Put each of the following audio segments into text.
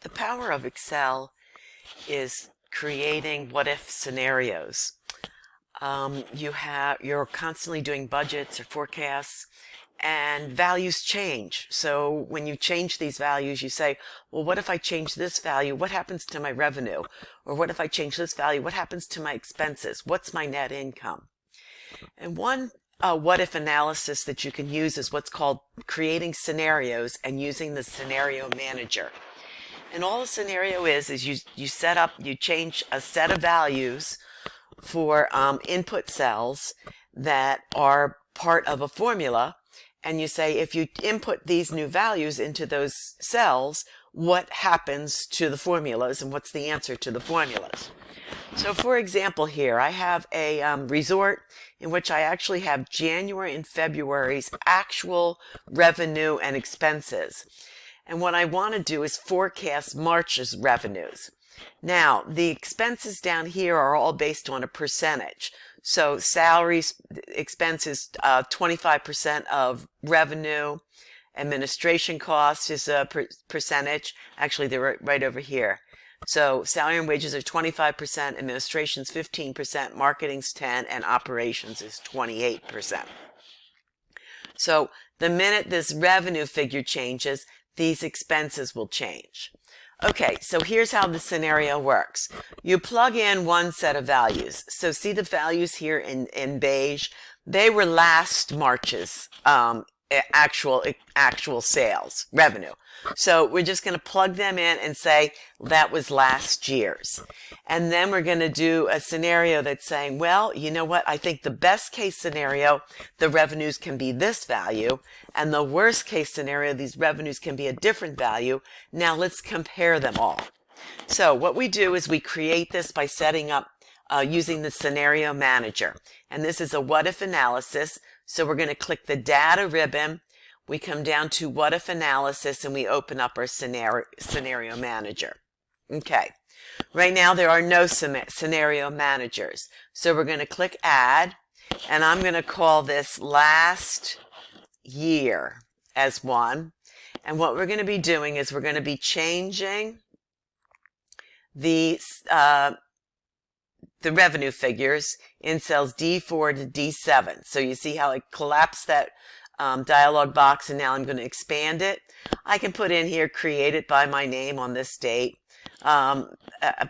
The power of Excel is creating what-if scenarios. You're constantly doing budgets or forecasts, and values change. So when you change these values, you say, well, what if I change this value? What happens to my revenue? Or what if I change this value? What happens to my expenses? What's my net income? And one what-if analysis that you can use is what's called creating scenarios and using the scenario manager. And all a scenario is you change a set of values for input cells that are part of a formula, and you say if you input these new values into those cells, what happens to the formulas and what's the answer to the formulas. So for example here, I have a resort in which I actually have January and February's actual revenue and expenses. And what I want to do is forecast March's revenues. Now, the expenses down here are all based on a percentage. So salaries, expenses, 25% of revenue. Administration costs is a percentage. Actually, they're right over here. So salary and wages are 25%, administration's 15%, marketing's 10%, and operations is 28%. So the minute this revenue figure changes, these expenses will change. Okay, so here's how the scenario works. You plug in one set of values. So see the values here in beige? They were last March's actual sales, revenue. So we're just going to plug them in and say that was last year's. And then we're going to do a scenario that's saying, well, you know what? I think the best case scenario, the revenues can be this value, and the worst case scenario, these revenues can be a different value. Now let's compare them all. So what we do is we create this by setting up using the scenario manager. And this is a what-if analysis. So we're going to click the data ribbon. We come down to what if analysis and we open up our scenario manager. Okay. Right now there are no scenario managers. So we're going to click add, and I'm going to call this last year as one. And what we're going to be doing is we're going to be changing the revenue figures in cells D4 to D7. So you see how I collapsed that dialog box, and now I'm going to expand it. I can put in here created by my name on this date. I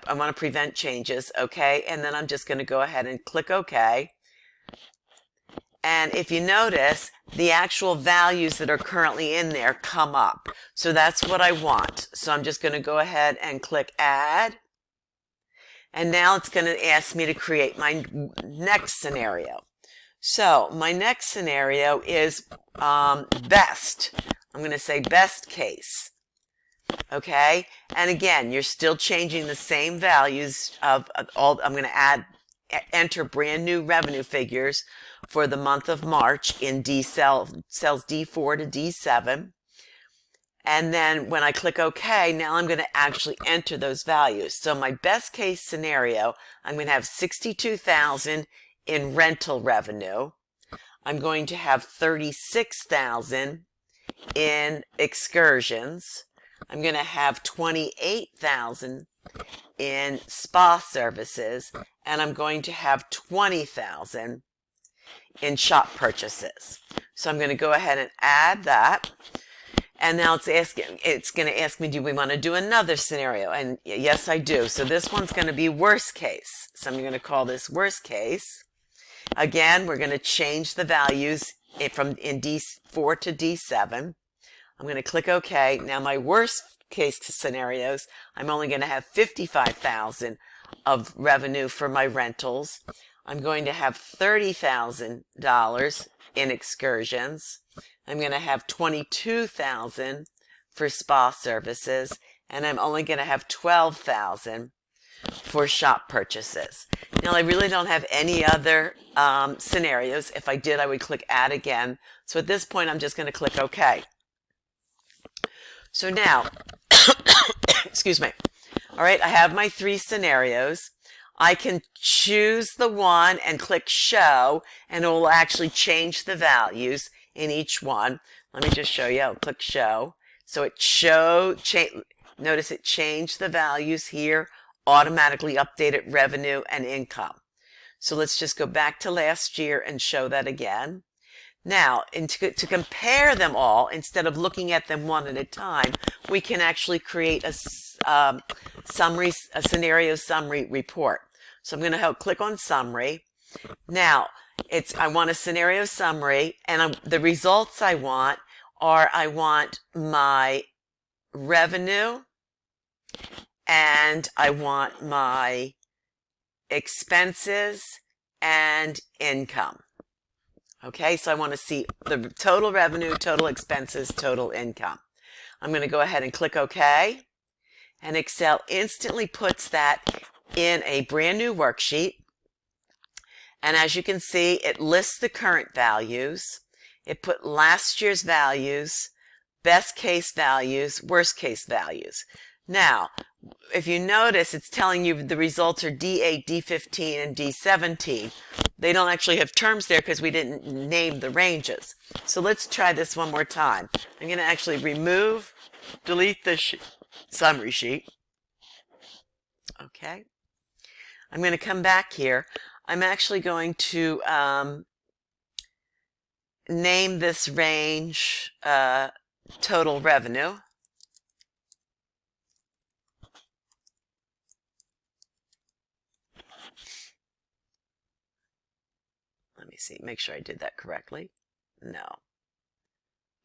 want to prevent changes, okay? And then I'm just going to go ahead and click OK. And if you notice, the actual values that are currently in there come up. So that's what I want. So I'm just going to go ahead and click add. And now it's going to ask me to create my next scenario. So my next scenario is best. I'm going to say best case. Okay? And again, you're still changing the same values of all. I'm going to enter brand new revenue figures for the month of March in cells D4 to D7. And then when I click OK, now I'm going to actually enter those values. So my best case scenario, I'm going to have $62,000 in rental revenue. I'm going to have $36,000 in excursions. I'm going to have $28,000 in spa services, and I'm going to have $20,000 in shop purchases. So I'm going to go ahead and add that. And now it's going to ask me, do we want to do another scenario? And yes, I do. So this one's going to be worst case. So I'm going to call this worst case. Again, we're going to change the values from in D4 to D7. I'm going to click OK. Now my worst case scenarios, I'm only going to have $55,000 of revenue for my rentals. I'm going to have $30,000 in excursions. I'm going to have $22,000 for spa services, and I'm only going to have $12,000 for shop purchases. Now, I really don't have any other scenarios. If I did, I would click add again. So at this point, I'm just going to click OK. So now, excuse me. All right, I have my three scenarios. I can choose the one and click show, and it will actually change the values in each one. Let me just show you. I'll click show. So it Notice it changed the values here, automatically updated revenue and income. So let's just go back to last year and show that again. Now, to compare them all, instead of looking at them one at a time, we can actually create a scenario summary report. So I'm going to click on summary. Now, I want a scenario summary, and the results I want my revenue, and I want my expenses and income. Okay, so I want to see the total revenue, total expenses, total income. I'm going to go ahead and click OK. And Excel instantly puts that in a brand new worksheet. And as you can see, it lists the current values. It put last year's values, best case values, worst case values. Now, if you notice, it's telling you the results are D8, D15, and D17. They don't actually have terms there because we didn't name the ranges. So let's try this one more time. I'm going to actually delete the summary sheet. Okay. I'm going to come back here. I'm actually going to name this range total revenue. Let me see, make sure I did that correctly. No.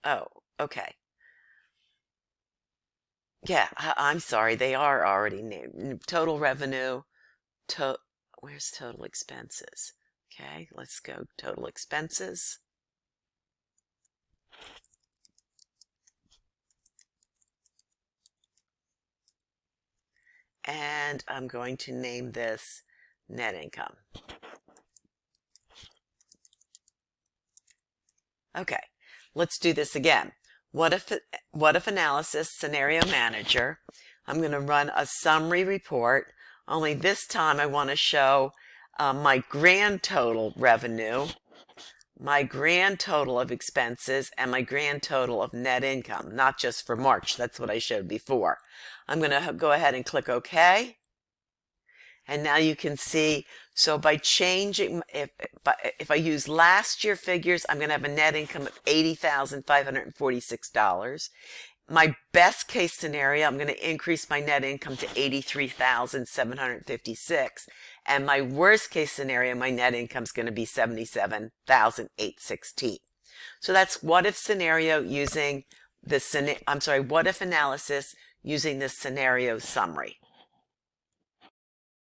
Oh, okay. Yeah, I'm sorry, they are already named. Total revenue, where's total expenses? Okay, let's go total expenses. And I'm going to name this net income. Okay, let's do this again. What if analysis scenario manager. I'm going to run a summary report, only this time I want to show my grand total revenue, my grand total of expenses, and my grand total of net income, not just for March. That's what I showed before. I'm going to go ahead and click OK. And now you can see, so by changing, if I use last year figures, I'm going to have a net income of $80,546. My best case scenario, I'm going to increase my net income to $83,756. And my worst case scenario, my net income is going to be $77,816. So that's what if scenario using the what if analysis using the scenario summary.